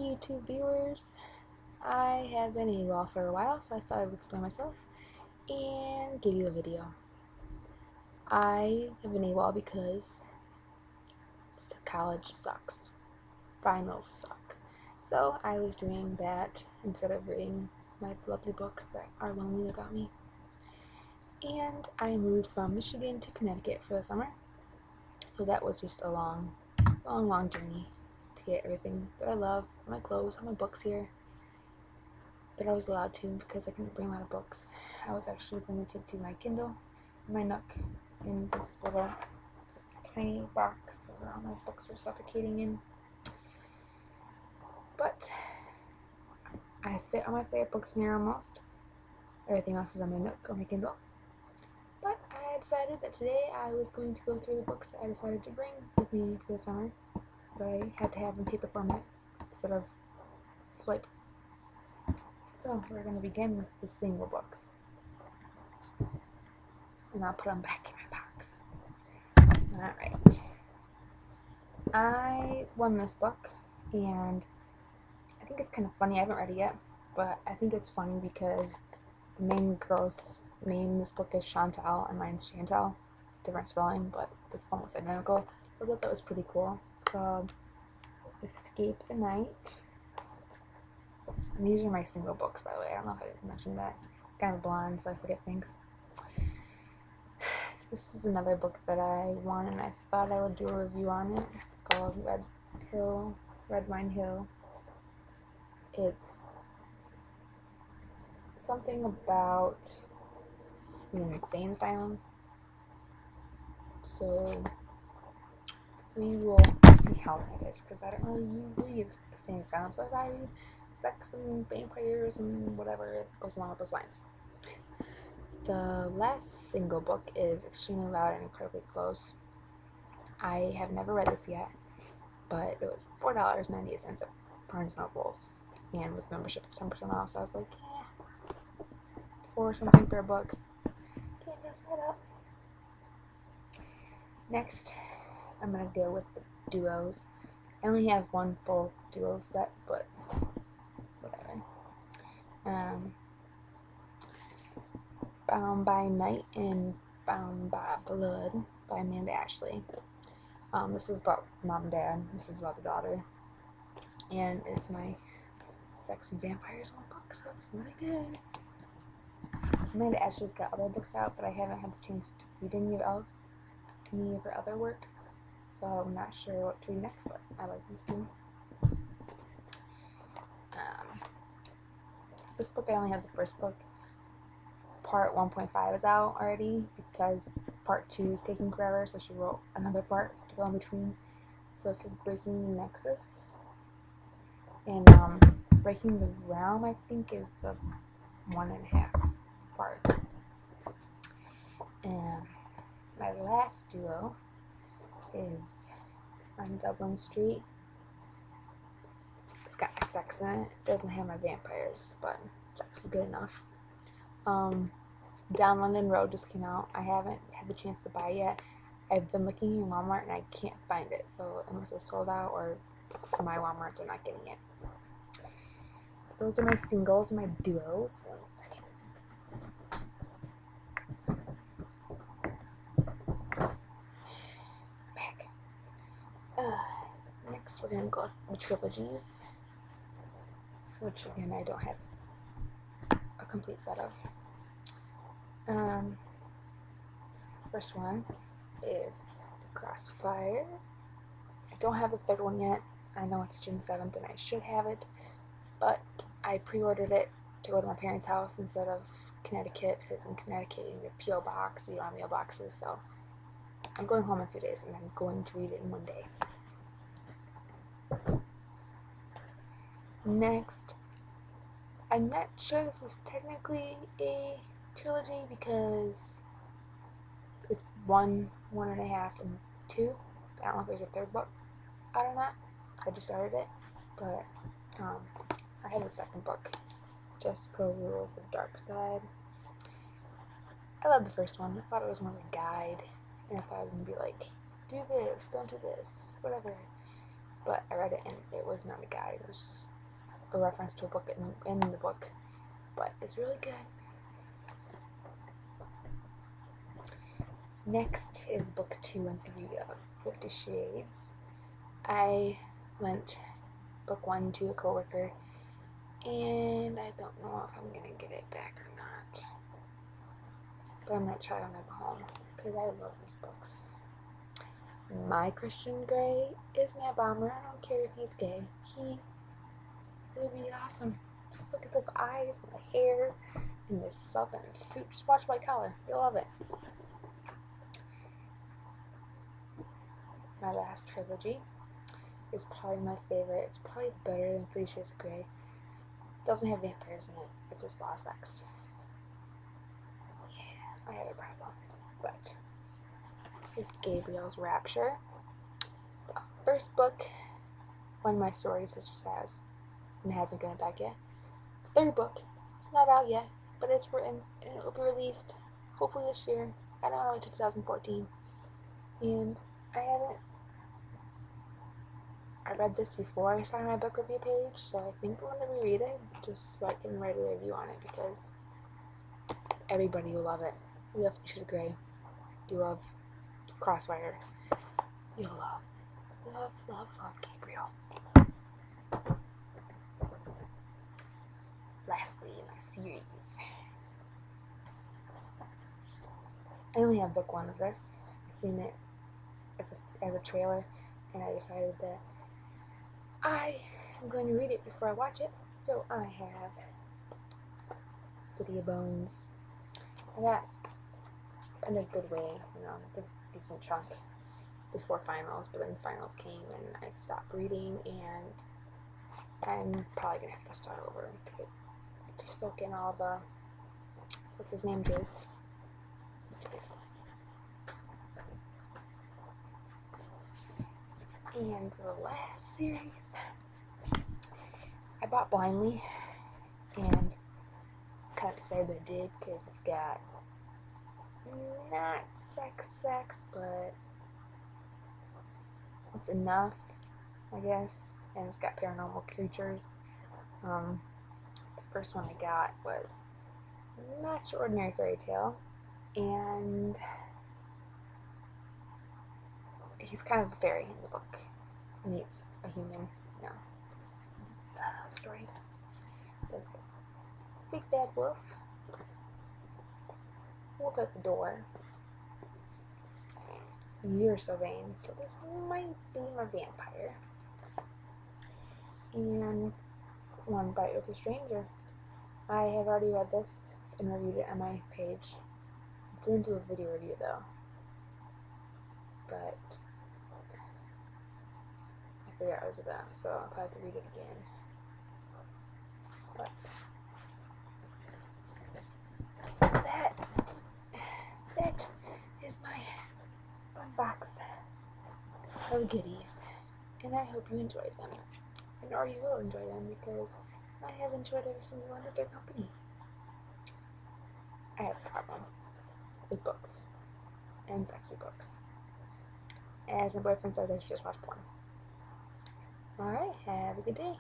YouTube viewers. I have been AWOL for a while, so I thought I would explain myself and give you a video. I have been AWOL because college sucks. Finals suck. So I was doing that instead of reading my lovely books that are lonely without me. And I moved from Michigan to Connecticut for the summer. So that was just a long journey to get everything that I love, my clothes, all my books here. But I was allowed to because I couldn't bring a lot of books. I was actually limited to my Kindle, my Nook, in this little, just tiny box where all my books were suffocating in. But I fit all my favorite books in there almost. Everything else is on my Nook or my Kindle. But I decided that today I was going to go through the books that I decided to bring with me for the summer. But I had to have in paper format instead of swipe. So we're going to begin with the single books. And I'll put them back in my box. Alright. I won this book, and I think it's kind of funny. I haven't read it yet, but I think it's funny because the main girl's name in this book is Chantal, and mine's Chantal. Different spelling, but it's almost identical. I thought that was pretty cool. It's called Escape the Night. And these are my single books, by the way. I don't know if I mentioned that. I'm kind of blind, so I forget things. This is another book that I won, and I thought I would do a review on it. It's called Red Wine Hill. It's something about an insane asylum. So we will see how that is, because I don't really read insane asylums. So I read sex and vampires and whatever it goes along with those lines. The last single book is extremely loud and incredibly close. I have never read this yet, but it was $4.98 at Barnes & Noble's, and with membership it's 10% off, so I was like, yeah, $4 something for a book. Can't mess that up. Next, I'm going to deal with the duos. I only have one full duo set, but whatever. Bound by Night and Bound by Blood by Amanda Ashley. This is about mom and dad. This is about the daughter. And it's my Sex and Vampires one book, so it's really good. Amanda Ashley's got other books out, but I haven't had the chance to read any of her other work, so I'm not sure what to read next, but I like these two. This book, I only have the first book. Part 1.5 is out already because part 2 is taking forever, so she wrote another part to go in between. So this is Breaking the Nexus, and Breaking the Realm, I think, is the 1.5 part. And my last duo is On Dublin Street. It's got my sex in it. It doesn't have my vampires, but sex is good enough. Down London Road just came out. I haven't had the chance to buy it yet. I've been looking in Walmart and I can't find it, so it must have sold out, or for my Walmarts are not getting it. Those are my singles, my duos. 1 second. Back. Next we're gonna go with the trilogies, which again I don't have a complete set of. First one is The Crossfire. I don't have the third one yet. I know it's June 7th and I should have it, but I pre-ordered it to go to my parents' house instead of Connecticut, because in Connecticut you need a P.O. box, you don't have mail boxes, so I'm going home in a few days and I'm going to read it in one day. Next, I'm not sure this is technically a trilogy because it's 1, 1.5, and 2. I don't know if there's a third book out or not. I just started it, but I have the second book, Jessica Rules the Dark Side. I love the first one. I thought it was more of a guide, and I thought I was going to be like, do this, don't do this, whatever. But I read it and it was not a guide. It was just a reference to a book in the book, but it's really good. Next is book 2 and 3 of 50 Shades. I lent book 1 to a coworker, and I don't know if I'm gonna get it back or not, but I'm gonna try when I go home because I love these books. My Christian Grey is Matt Bomber. I don't care if he's gay. He would be awesome. Just look at those eyes and the hair and this southern suit. Just watch White Collar. You'll love it. My last trilogy is probably my favorite. It's probably better than 50 Shades of Grey. It doesn't have vampires in it. It's just a lot of sex. Yeah, I have a problem. But this is Gabriel's Rapture. The first book, one of my sorority sisters has, and hasn't gotten it back yet. The third book, it's not out yet, but it's written, and it will be released hopefully this year. I don't know, until 2014. And I read this before I started my book review page, so I think I'm going to reread it just so I can write a review on it because everybody will love it. You love 50 Shades of Grey. You love Crossfire. You love Gabriel. Lastly, my series. I only have book 1 of this. I've seen it as a trailer, and I decided that I am going to read it before I watch it. So I have City of Bones. I got in a good way, a good decent chunk before finals, but then finals came and I stopped reading, and I'm probably gonna have to start over to soak in all the what's his name, Jace. And the last series I bought blindly, and I'm kind of excited that I did because it's got not sex, but it's enough, I guess, and it's got paranormal creatures. The first one I got was Not Your Ordinary Fairy Tale, and he's kind of a fairy in the book. He meets a human, story. There's big bad wolf at the door. You're so vain, so this might be my vampire. And One Bite with a Stranger. I have already read this and reviewed it on my page. Didn't do a video review though, but I forgot what it was about, so I'll probably have to read it again. But that is my box of goodies, and I hope you enjoyed them, or you will enjoy them, because I have enjoyed every single one of their company. I have a problem with books, and sexy books. As my boyfriend says, I should just watch porn. Alright, have a good day.